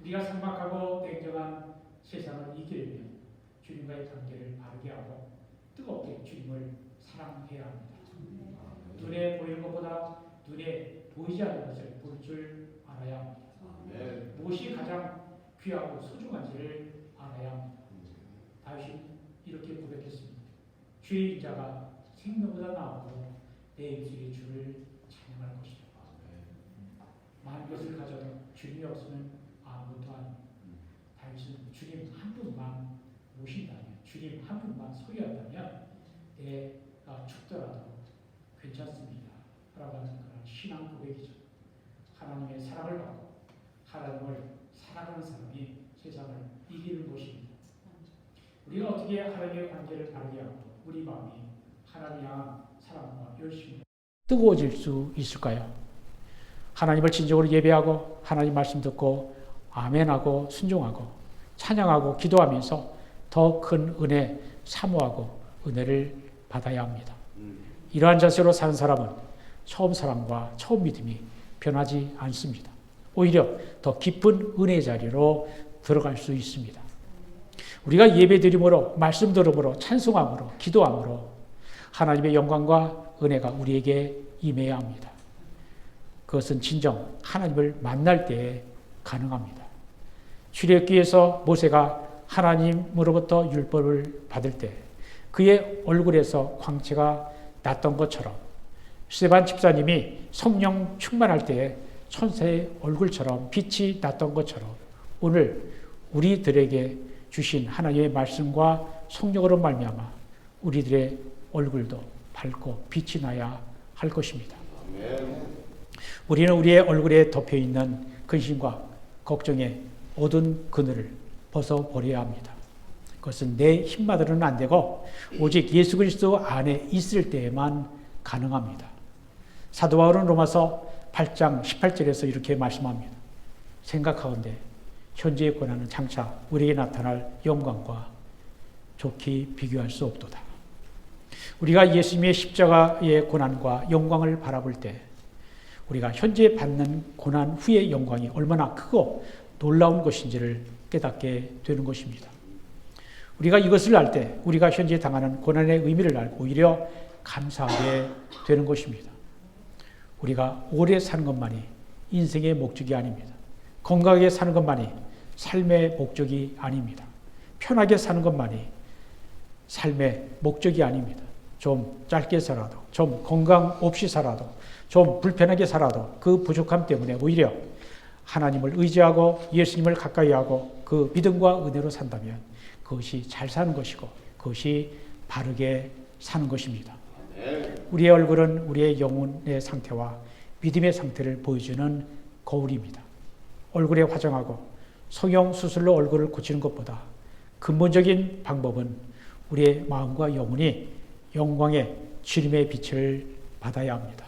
우리가 삭막하고 냉정한 세상을 이기려면 주님과의 관계를 바르게 하고 뜨겁게 주님을 사랑해야 합니다. 눈에 보이는 것보다 눈에 보이지 않는 것을 볼 줄 알아야 합니다. 무엇이 가장 귀하고 소중한지를 알아야 합니다. 다윗이 이렇게 고백했습니다. 주의 인자가 생명보다 나오고 내 입술이 주를 찬양할 것이다. 많은 것을 가져도 주님이 없으면 아무것도 아닙니다. 다윗은 주님 한 분만 모신다면, 주님 한 분만 소유한다면 내가 죽더라도 괜찮습니다. 라고 하는 그런 신앙 고백이죠. 하나님의 사랑을 받고 하나님을 사랑하는 사람이 세상을 이기는 것입니다. 우리가 어떻게 하나님의 관계를 바르게 하고 우리 마음이 하나님 향한 사랑과 열심히 뜨거워질 수 있을까요? 하나님을 진정으로 예배하고 하나님 말씀 듣고 아멘하고 순종하고 찬양하고 기도하면서 더 큰 은혜 사모하고 은혜를 받아야 합니다. 이러한 자세로 사는 사람은 처음 사랑과 처음 믿음이 변하지 않습니다. 오히려 더 깊은 은혜의 자리로 들어갈 수 있습니다. 우리가 예배드림으로, 말씀 들음으로, 찬송함으로, 기도함으로 하나님의 영광과 은혜가 우리에게 임해야 합니다. 그것은 진정 하나님을 만날 때에 가능합니다. 출애굽기에서 모세가 하나님으로부터 율법을 받을 때 그의 얼굴에서 광채가 났던 것처럼 스데반 집사님이 성령 충만할 때에 천사의 얼굴처럼 빛이 났던 것처럼 오늘 우리들에게 주신 하나님의 말씀과 성령으로 말미암아 우리들의 얼굴도 밝고 빛이 나야 할 것입니다. 우리는 우리의 얼굴에 덮여있는 근심과 걱정의 어두운 그늘을 벗어버려야 합니다. 그것은 내 힘만으로는 안 되고 오직 예수 그리스도 안에 있을 때에만 가능합니다. 사도 바울은 로마서 8장 18절에서 이렇게 말씀합니다. 생각하건대 현재의 고난은 장차 우리에게 나타날 영광과 좋게 비교할 수 없도다. 우리가 예수님의 십자가의 고난과 영광을 바라볼 때 우리가 현재 받는 고난 후의 영광이 얼마나 크고 놀라운 것인지를 깨닫게 되는 것입니다. 우리가 이것을 알 때 우리가 현재 당하는 고난의 의미를 알고 오히려 감사하게 되는 것입니다. 우리가 오래 사는 것만이 인생의 목적이 아닙니다. 건강하게 사는 것만이 삶의 목적이 아닙니다. 편하게 사는 것만이 삶의 목적이 아닙니다. 좀 짧게 살아도, 좀 건강 없이 살아도, 좀 불편하게 살아도 그 부족함 때문에 오히려 하나님을 의지하고 예수님을 가까이 하고 그 믿음과 은혜로 산다면 그것이 잘 사는 것이고 그것이 바르게 사는 것입니다. 우리의 얼굴은 우리의 영혼의 상태와 믿음의 상태를 보여주는 거울입니다. 얼굴에 화장하고 성형 수술로 얼굴을 고치는 것보다 근본적인 방법은 우리의 마음과 영혼이 영광의 주님의 빛을 받아야 합니다.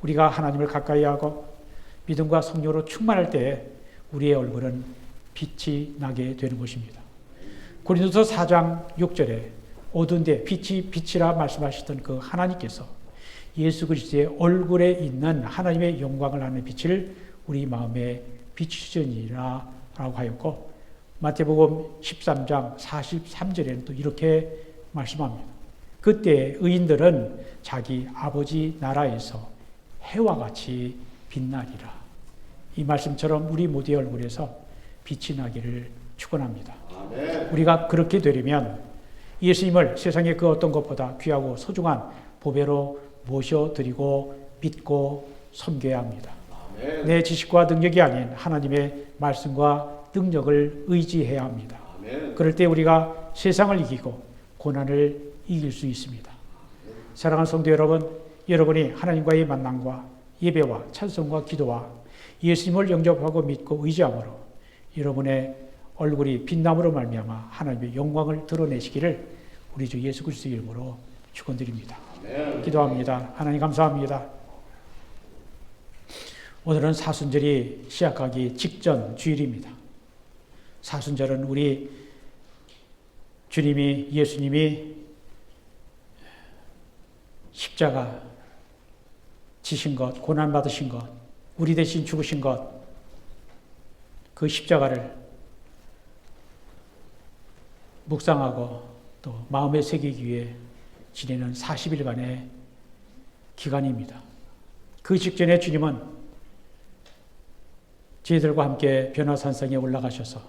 우리가 하나님을 가까이 하고 믿음과 성령으로 충만할 때에 우리의 얼굴은 빛이 나게 되는 것입니다. 고린도서 4장 6절에 어두운 데 빛이 빛이라 말씀하셨던 그 하나님께서 예수 그리스도의 얼굴에 있는 하나님의 영광을 아는 빛을 우리 마음에 비추시니라 라고 하였고 마태복음 13장 43절에는 또 이렇게 말씀합니다. 그때 의인들은 자기 아버지 나라에서 해와 같이 빛나리라. 이 말씀처럼 우리 모두의 얼굴에서 빛이 나기를 축원합니다. 우리가 그렇게 되려면 예수님을 세상의 그 어떤 것보다 귀하고 소중한 보배로 모셔드리고 믿고 섬겨야 합니다. 내 지식과 능력이 아닌 하나님의 말씀과 능력을 의지해야 합니다. 그럴 때 우리가 세상을 이기고 고난을 이길 수 있습니다. 사랑하는 성도 여러분, 여러분이 하나님과의 만남과 예배와 찬송과 기도와 예수님을 영접하고 믿고 의지함으로 여러분의 얼굴이 빛남으로 말미암아 하나님의 영광을 드러내시기를 우리 주 예수 그리스도의 이름으로 축원드립니다. 기도합니다. 하나님 감사합니다. 오늘은 사순절이 시작하기 직전 주일입니다. 사순절은 우리 주님이 예수님이 십자가 지신 것, 고난 받으신 것, 우리 대신 죽으신 것, 그 십자가를 묵상하고 또 마음에 새기기 위해 지내는 40일간의 기간입니다. 그 직전에 주님은 저희들과 함께 변화산성에 올라가셔서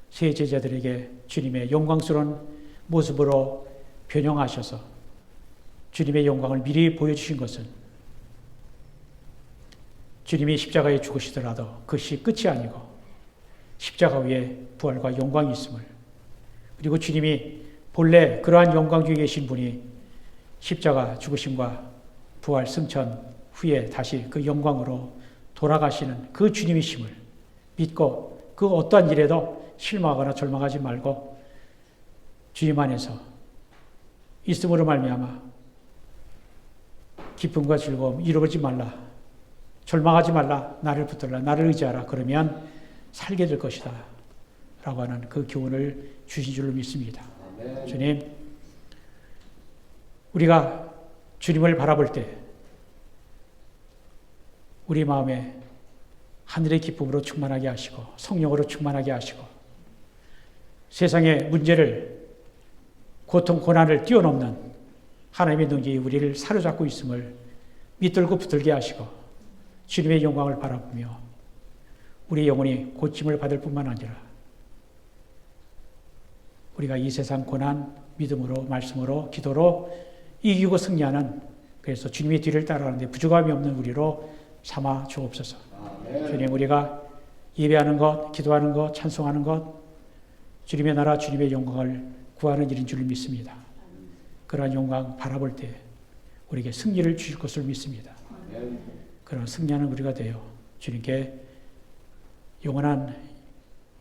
세 제자들에게 주님의 영광스러운 모습으로 변형하셔서 주님의 영광을 미리 보여주신 것은 주님이 십자가에 죽으시더라도 그것이 끝이 아니고 십자가 위에 부활과 영광이 있음을, 그리고 주님이 본래 그러한 영광 중에 계신 분이 십자가 죽으심과 부활 승천 후에 다시 그 영광으로 돌아가시는 그 주님이심을 믿고 그 어떠한 일에도 실망하거나 절망하지 말고 주님 안에서 있음으로 말미암아 기쁨과 즐거움 이루어지지 말라, 절망하지 말라, 나를 붙들라, 나를 의지하라, 그러면 살게 될 것이다 라고 하는 그 교훈을 주신 줄로 믿습니다. 주님, 우리가 주님을 바라볼 때 우리 마음에 하늘의 기쁨으로 충만하게 하시고 성령으로 충만하게 하시고 세상의 문제를 고통, 고난을 뛰어넘는 하나님의 능력이 우리를 사로잡고 있음을 믿들고 붙들게 하시고 주님의 영광을 바라보며 우리의 영혼이 고침을 받을 뿐만 아니라 우리가 이 세상 고난 믿음으로 말씀으로 기도로 이기고 승리하는 그래서 주님의 뒤를 따라가는데 부족함이 없는 우리로 삼아 주옵소서. 주님 우리가 예배하는 것, 기도하는 것, 찬송하는 것 주님의 나라 주님의 영광을 구하는 일인 줄 믿습니다. 그러한 영광 바라볼 때 우리에게 승리를 주실 것을 믿습니다. 그런 승리하는 우리가 되어 주님께 영원한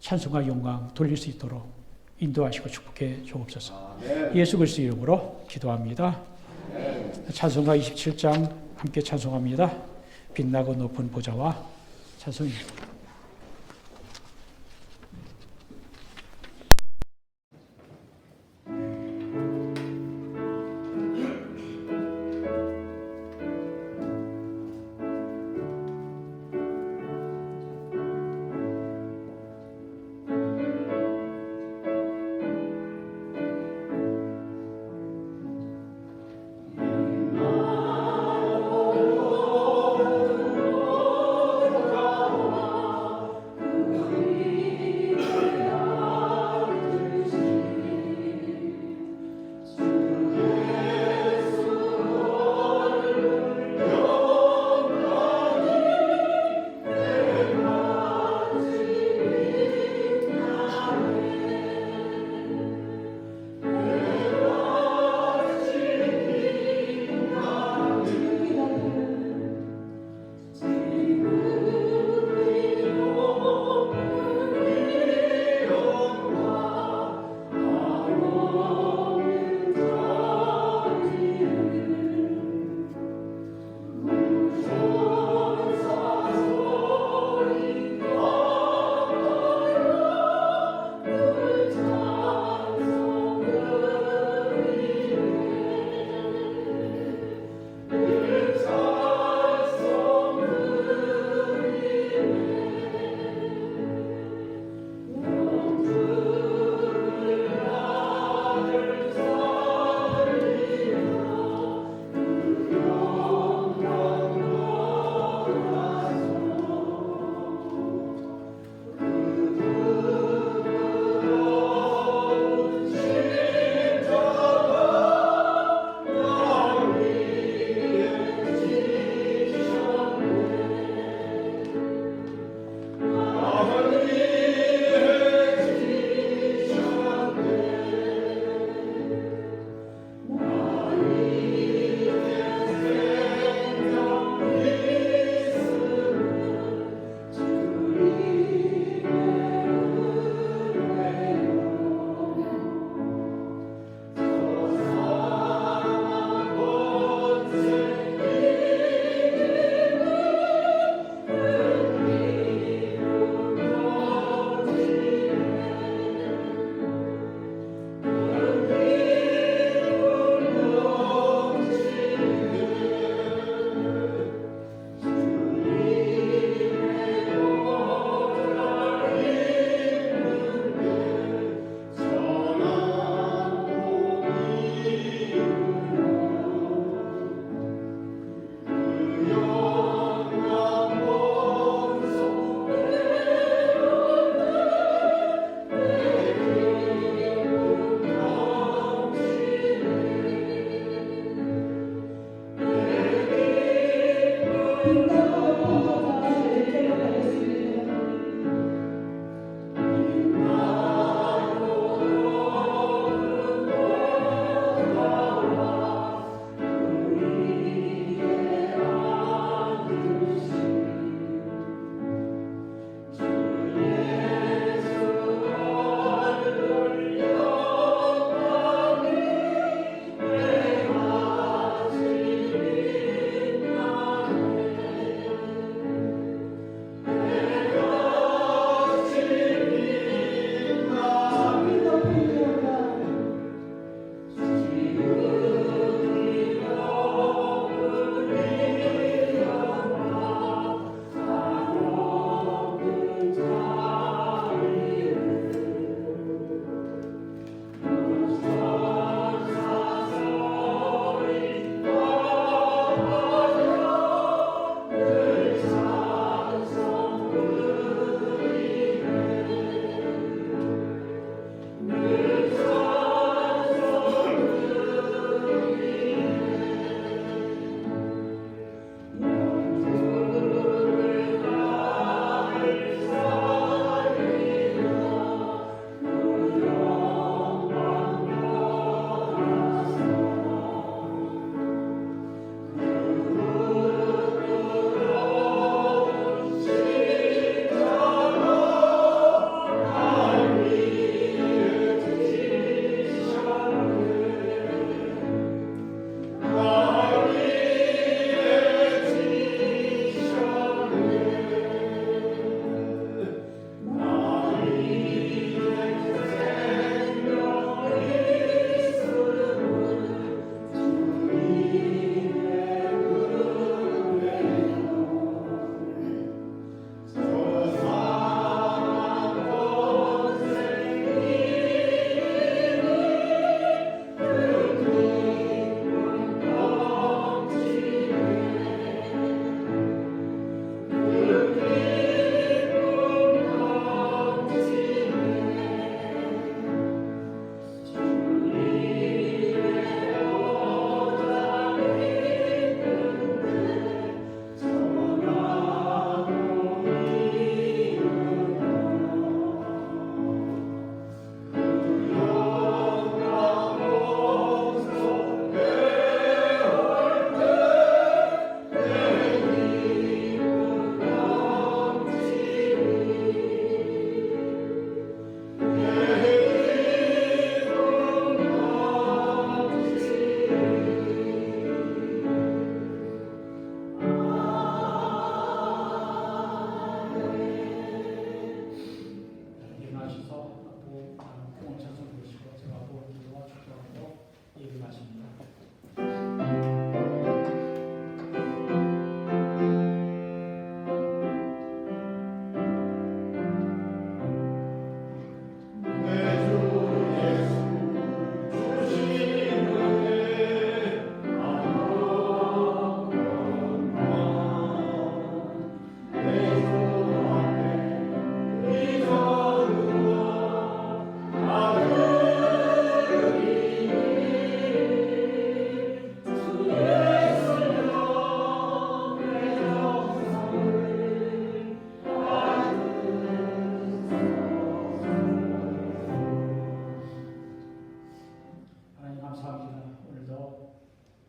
찬송과 영광 돌릴 수 있도록 인도하시고 축복해 주옵소서. 예수 그리스도 이름으로 기도합니다. 찬송가 27장 함께 찬송합니다. 빛나고 높은 보좌와 찬송입니다.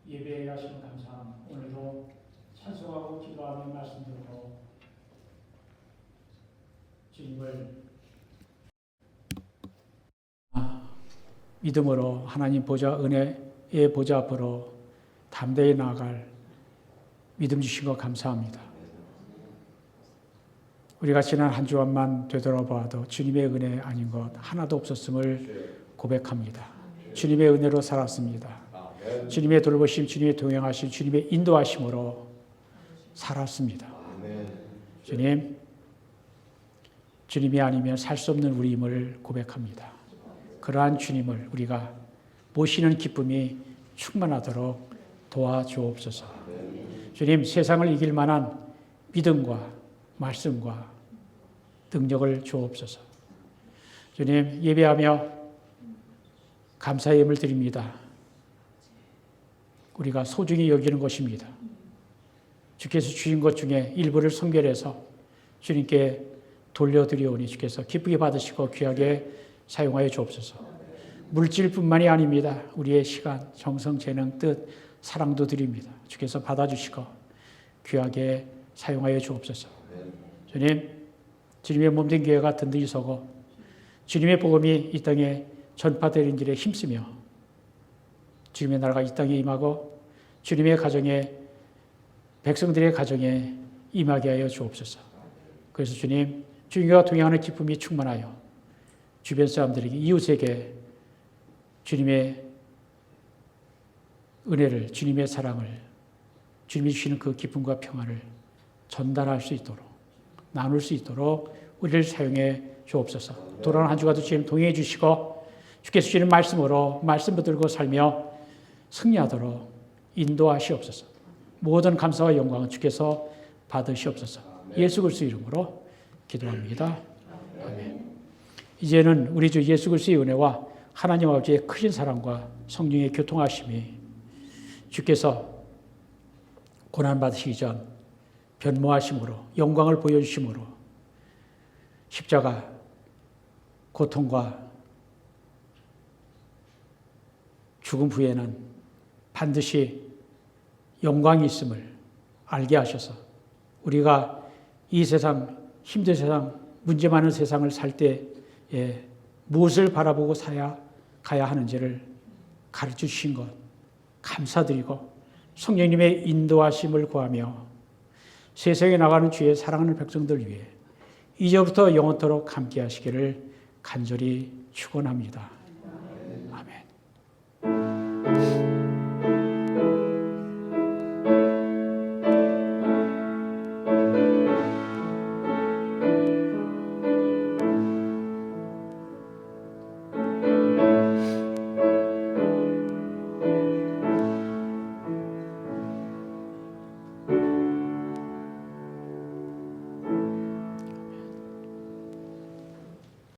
예배에 하시는 감사함. 오늘도 찬송하고 기도하며 말씀 듣고 주님을 믿음으로 하나님 보좌 은혜의 보좌 앞으로 담대히 나아갈 믿음 주신 것 감사합니다. 우리가 지난 한 주간만 되돌아봐도 주님의 은혜 아닌 것 하나도 없었음을 고백합니다. 주님의 은혜로 살았습니다. 주님의 돌보심, 주님의 동행하심, 주님의 인도하심으로 살았습니다. 주님, 주님이 아니면 살 수 없는 우리임을 고백합니다. 그러한 주님을 우리가 모시는 기쁨이 충만하도록 도와주옵소서. 주님, 세상을 이길 만한 믿음과 말씀과 능력을 주옵소서. 주님, 예배하며 감사의 예물 드립니다. 우리가 소중히 여기는 것입니다. 주께서 주신 것 중에 일부를 선별해서 주님께 돌려드리오니 주께서 기쁘게 받으시고 귀하게 사용하여 주옵소서. 물질뿐만이 아닙니다. 우리의 시간, 정성, 재능, 뜻, 사랑도 드립니다. 주께서 받아주시고 귀하게 사용하여 주옵소서. 주님, 주님의 몸된 교회가 든든히 서고 주님의 복음이 이 땅에 전파되는 길에 힘쓰며 주님의 나라가 이 땅에 임하고 주님의 가정에 백성들의 가정에 임하게 하여 주옵소서. 그래서 주님, 주님과 동행하는 기쁨이 충만하여 주변 사람들에게, 이웃에게 주님의 은혜를, 주님의 사랑을, 주님이 주시는 그 기쁨과 평안을 전달할 수 있도록, 나눌 수 있도록 우리를 사용해 주옵소서. 돌아오는 한 주간도 주님 동행해 주시고 주께서 주시는 말씀으로 말씀 붙들고 살며 승리하도록 인도하시옵소서. 모든 감사와 영광은 주께서 받으시옵소서. 예수 그리스도 이름으로 기도합니다. 아멘. 이제는 우리 주 예수 그리스도의 은혜와 하나님 아버지의 크신 사랑과 성령의 교통하심이 주께서 고난받으시기 전 변모하심으로 영광을 보여주심으로 십자가 고통과 죽음 후에는 반드시 영광이 있음을 알게 하셔서 우리가 이 세상, 힘든 세상, 문제 많은 세상을 살 때에 무엇을 바라보고 가야 하는지를 가르쳐 주신 것 감사드리고 성령님의 인도하심을 구하며 세상에 나가는 주의 사랑하는 백성들 위해 이제부터 영원토록 함께 하시기를 간절히 축원합니다.